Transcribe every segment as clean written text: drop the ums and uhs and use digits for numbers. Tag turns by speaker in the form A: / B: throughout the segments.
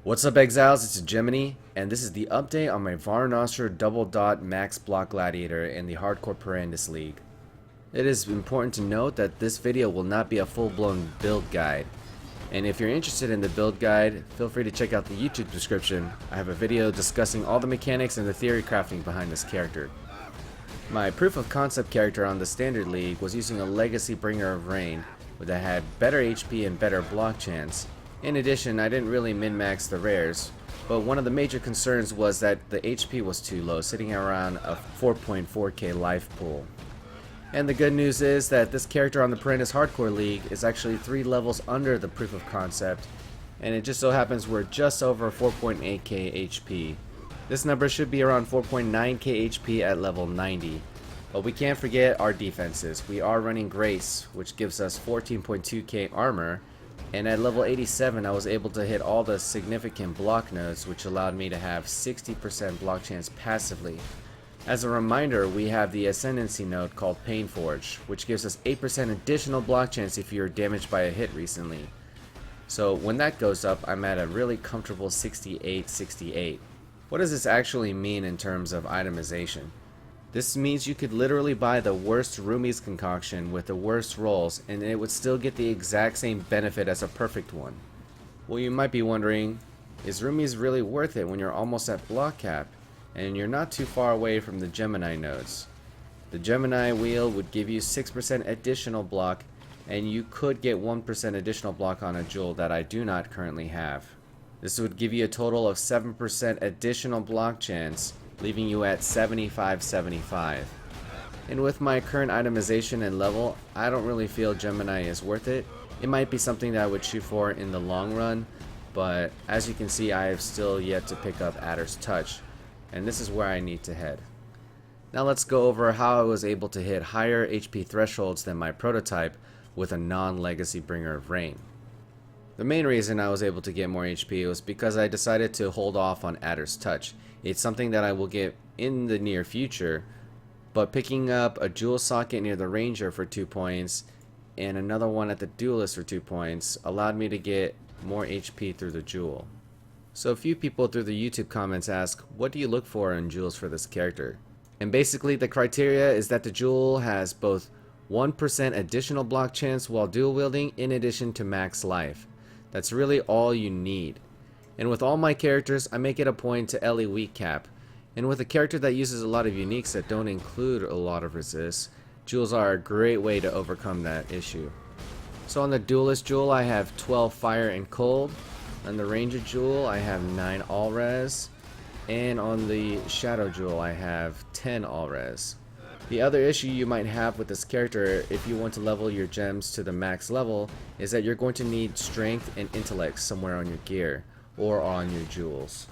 A: What's up, Exiles? It's Hegemony, and this is the update on my Varnostra Double Dot Max Block Gladiator in the Hardcore Perandus League. It is important to note that this video will not be a full-blown build guide, and if you're interested in the build guide, feel free to check out the YouTube description. I have a video discussing all the mechanics and the theory crafting behind this character. My proof of concept character on the Standard League was using a Legacy Bringer of Rain, that had better HP and better block chance. In addition, I didn't really min-max the rares, but one of the major concerns was that the HP was too low, sitting around a 4.4k life pool. And the good news is that this character on the Perandus Hardcore League is actually 3 levels under the proof of concept, and it just so happens we're just over 4.8k HP. This number should be around 4.9k HP at level 90. But we can't forget our defenses. We are running Grace, which gives us 14.2k armor, and at level 87 I was able to hit all the significant block nodes, which allowed me to have 60% block chance passively. As a reminder, we have the Ascendancy node called Painforge, which gives us 8% additional block chance if you're damaged by a hit recently. So when that goes up, I'm at a really comfortable 68. What does this actually mean in terms of itemization? This means you could literally buy the worst Rumi's concoction with the worst rolls and it would still get the exact same benefit as a perfect one. Well, you might be wondering, is Rumi's really worth it when you're almost at block cap and you're not too far away from the Gemini nodes? The Gemini wheel would give you 6% additional block, and you could get 1% additional block on a jewel that I do not currently have. This would give you a total of 7% additional block chance, leaving you at 75. And with my current itemization and level, I don't really feel Gemini is worth it. It might be something that I would shoot for in the long run, but as you can see, I have still yet to pick up Adder's Touch, and this is where I need to head. Now let's go over how I was able to hit higher HP thresholds than my prototype with a non-Legacy Bringer of Rain. The main reason I was able to get more HP was because I decided to hold off on Adder's Touch. It's something that I will get in the near future, but picking up a jewel socket near the Ranger for 2 points and another one at the Duelist for 2 points allowed me to get more HP through the jewel. So a few people through the YouTube comments ask, what do you look for in jewels for this character? And basically the criteria is that the jewel has both 1% additional block chance while dual wielding in addition to max life. That's really all you need. And with all my characters, I make it a point to LE weak cap. And with a character that uses a lot of uniques that don't include a lot of resist, jewels are a great way to overcome that issue. So on the Duelist jewel, I have 12 fire and cold. On the Ranger jewel, I have 9 all res. And on the Shadow jewel, I have 10 all res. The other issue you might have with this character if you want to level your gems to the max level is that you're going to need strength and intellect somewhere on your gear or on your jewels.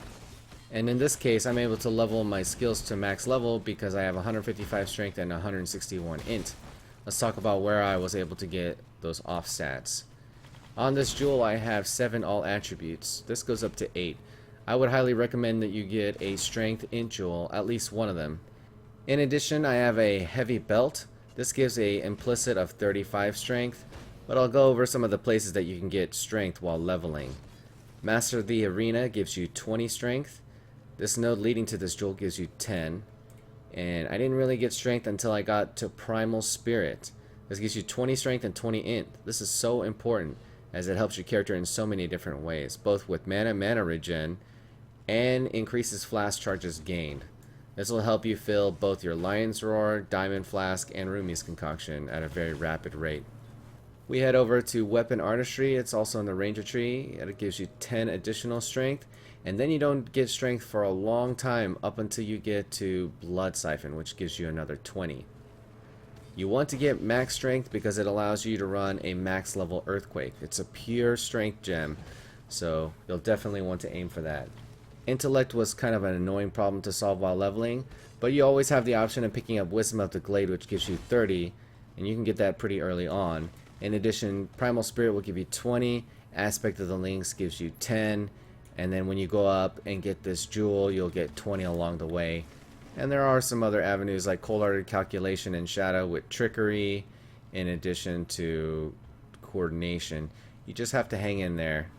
A: And in this case, I'm able to level my skills to max level because I have 155 strength and 161 int. Let's talk about where I was able to get those off stats. On this jewel, I have 7 all attributes. This goes up to 8. I would highly recommend that you get a strength int jewel, at least one of them. In addition, I have a heavy belt. This gives a implicit of 35 strength, but I'll go over some of the places that you can get strength while leveling. Master of the Arena gives you 20 strength. This node leading to this jewel gives you 10. And I didn't really get strength until I got to Primal Spirit. This gives you 20 strength and 20 int. This is so important as it helps your character in so many different ways, both with mana regen and increases flask charges gained. This will help you fill both your Lion's Roar, Diamond Flask, and Rumi's concoction at a very rapid rate. We head over to Weapon Artistry. It's also in the Ranger tree. It gives you 10 additional strength, and then you don't get strength for a long time up until you get to Blood Siphon, which gives you another 20. You want to get max strength because it allows you to run a max level Earthquake. It's a pure strength gem, so you'll definitely want to aim for that. Intellect was kind of an annoying problem to solve while leveling, but you always have the option of picking up Wisdom of the Glade, which gives you 30, and you can get that pretty early on. In addition, Primal Spirit will give you 20, Aspect of the Lynx gives you 10, and then when you go up and get this jewel, you'll get 20 along the way. And there are some other avenues like Cold-Hearted Calculation and Shadow with Trickery, in addition to Coordination. You just have to hang in there.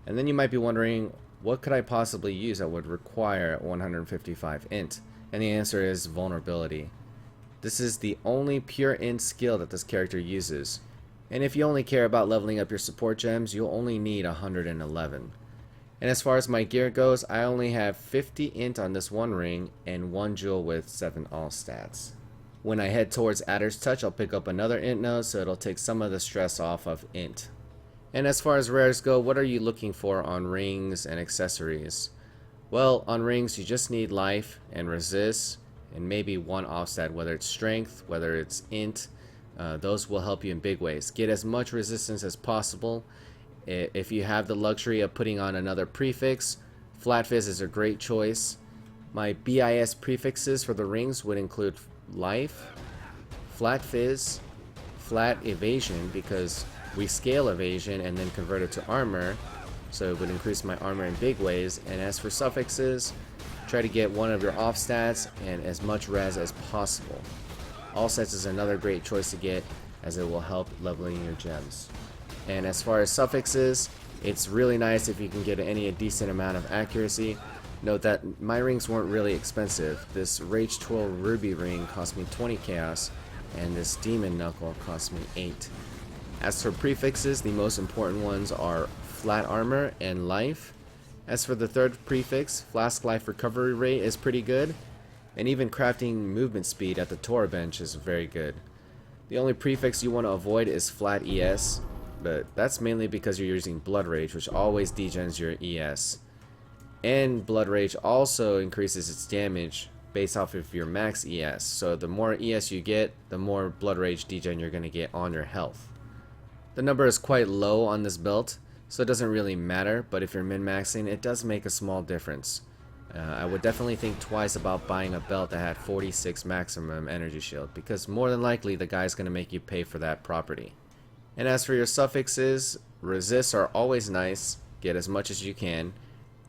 A: And then you might be wondering, what could I possibly use that would require 155 int? And the answer is vulnerability. This is the only pure int skill that this character uses. And if you only care about leveling up your support gems, you'll only need 111. And as far as my gear goes, I only have 50 int on this one ring and one jewel with 7 all stats. When I head towards Adder's Touch, I'll pick up another int node, so it'll take some of the stress off of int. And as far as rares go, what are you looking for on rings and accessories? Well, on rings you just need life and resist and maybe one offset, whether it's strength, whether it's int. Those will help you in big ways. Get as much resistance as possible. If you have the luxury of putting on another prefix, Flat Fizz is a great choice. My BIS prefixes for the rings would include life, Flat Fizz, flat evasion, because we scale evasion and then convert it to armor, so it would increase my armor in big ways. And as for suffixes, try to get one of your off stats and as much res as possible. All sets is another great choice to get, as it will help leveling your gems. And as far as suffixes, it's really nice if you can get a decent amount of accuracy. Note that my rings weren't really expensive. This Rage Twirl Ruby ring cost me 20 chaos, and this Demon Knuckle cost me 8. As for prefixes, the most important ones are flat armor and life. As for the third prefix, Flask Life Recovery Rate is pretty good, and even crafting movement speed at the Tora bench is very good. The only prefix you want to avoid is flat ES, but that's mainly because you're using Blood Rage, which always degens your ES. And Blood Rage also increases its damage based off of your max ES, so the more ES you get, the more Blood Rage degen you're going to get on your health. The number is quite low on this belt, so it doesn't really matter, but if you're min-maxing, it does make a small difference. I would definitely think twice about buying a belt that had 46 maximum energy shield, because more than likely the guy's going to make you pay for that property. And as for your suffixes, resists are always nice, get as much as you can,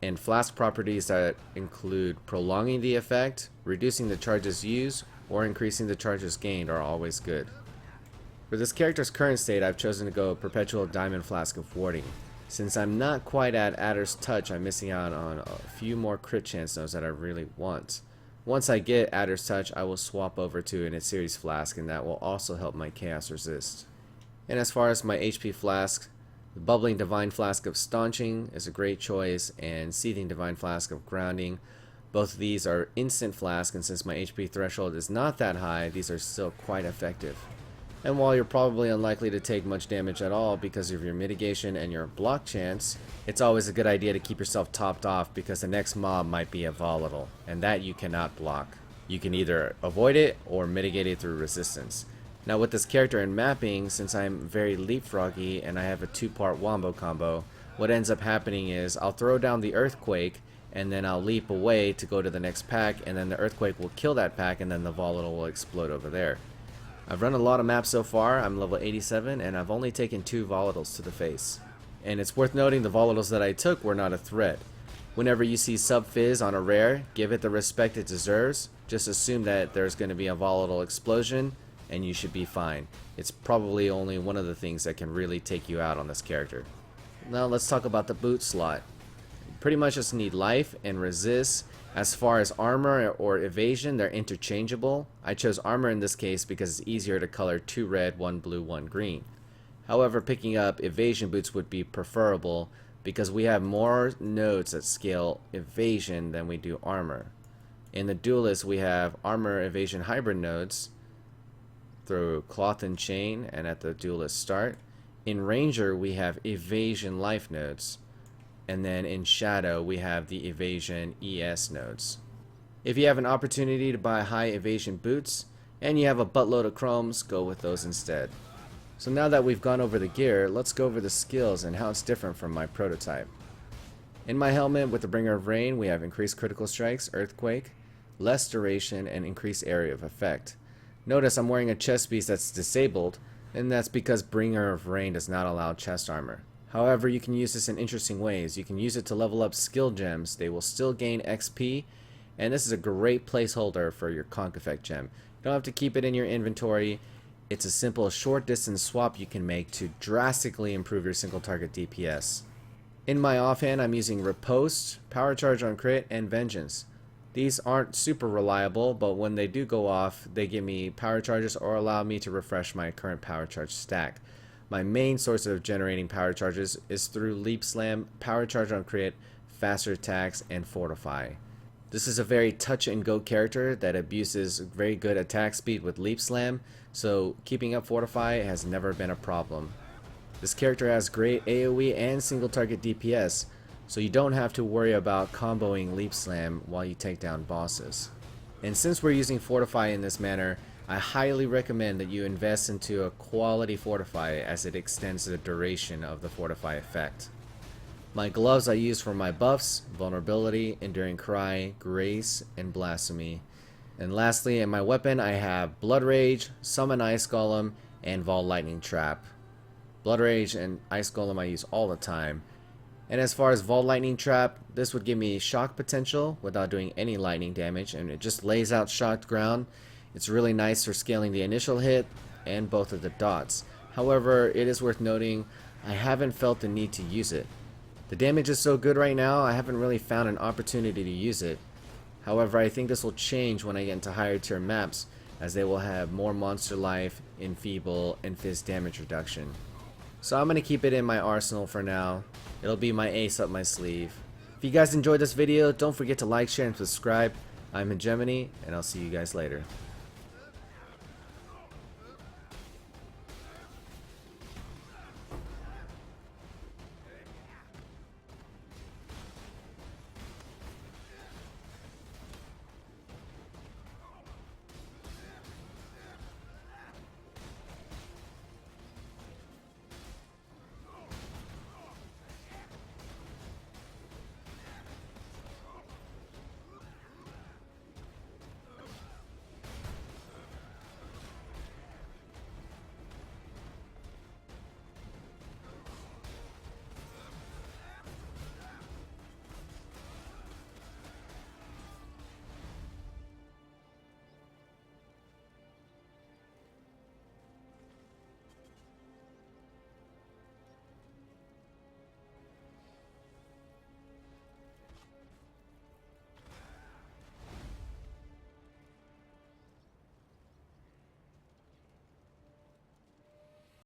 A: and flask properties that include prolonging the effect, reducing the charges used, or increasing the charges gained are always good. For this character's current state, I've chosen to go Perpetual Diamond Flask of Warding. Since I'm not quite at Adder's Touch, I'm missing out on a few more crit chance nodes that I really want. Once I get Adder's Touch, I will swap over to an Series Flask, and that will also help my Chaos Resist. And as far as my HP Flask, the Bubbling Divine Flask of Staunching is a great choice, and Seething Divine Flask of Grounding. Both of these are instant flask, and since my HP threshold is not that high, these are still quite effective. And while you're probably unlikely to take much damage at all because of your mitigation and your block chance, it's always a good idea to keep yourself topped off, because the next mob might be a volatile, and that you cannot block. You can either avoid it or mitigate it through resistance. Now with this character in mapping, since I'm very leapfroggy and I have a 2-part wombo combo, what ends up happening is I'll throw down the earthquake and then I'll leap away to go to the next pack, and then the earthquake will kill that pack and then the volatile will explode over there. I've run a lot of maps so far. I'm level 87 and I've only taken 2 volatiles to the face. And it's worth noting the volatiles that I took were not a threat. Whenever you see sub fizz on a rare, give it the respect it deserves. Just assume that there's going to be a volatile explosion and you should be fine. It's probably only one of the things that can really take you out on this character. Now let's talk about the boot slot. You pretty much just need life and resist. As far as armor or evasion, they're interchangeable. I chose armor in this case because it's easier to color 2 red, 1 blue, 1 green. However, picking up evasion boots would be preferable because we have more nodes that scale evasion than we do armor. In the Duelist, we have armor evasion hybrid nodes through Cloth and Chain and at the Duelist start. In Ranger, we have evasion life nodes. And then in Shadow, we have the evasion ES nodes. If you have an opportunity to buy high evasion boots and you have a buttload of chromes, go with those instead. So now that we've gone over the gear, let's go over the skills and how it's different from my prototype. In my helmet with the Bringer of Rain, we have increased critical strikes, earthquake, less duration, and increased area of effect. Notice I'm wearing a chest piece that's disabled, and that's because Bringer of Rain does not allow chest armor. However, you can use this in interesting ways. You can use it to level up skill gems. They will still gain XP, and this is a great placeholder for your Conk Effect gem. You don't have to keep it in your inventory. It's a simple short distance swap you can make to drastically improve your single target DPS. In my offhand, I'm using Riposte, Power Charge on Crit, and Vengeance. These aren't super reliable, but when they do go off, they give me power charges or allow me to refresh my current power charge stack. My main source of generating power charges is through Leap Slam, Power Charge on Crit, Faster Attacks, and Fortify. This is a very touch and go character that abuses very good attack speed with Leap Slam, so keeping up Fortify has never been a problem. This character has great AoE and single target DPS, so you don't have to worry about comboing Leap Slam while you take down bosses. And since we're using Fortify in this manner, I highly recommend that you invest into a quality Fortify as it extends the duration of the Fortify effect. My gloves I use for my buffs, Vulnerability, Enduring Cry, Grace, and Blasphemy. And lastly, in my weapon I have Blood Rage, Summon Ice Golem, and Vol Lightning Trap. Blood Rage and Ice Golem I use all the time. And as far as Vol Lightning Trap, this would give me shock potential without doing any lightning damage, and it just lays out shocked ground. It's really nice for scaling the initial hit and both of the dots. However, it is worth noting I haven't felt the need to use it. The damage is so good right now, I haven't really found an opportunity to use it. However, I think this will change when I get into higher tier maps, as they will have more monster life, enfeeble, and fizz damage reduction. So I'm going to keep it in my arsenal for now. It'll be my ace up my sleeve. If you guys enjoyed this video, don't forget to like, share, and subscribe. I'm Hegemony, and I'll see you guys later.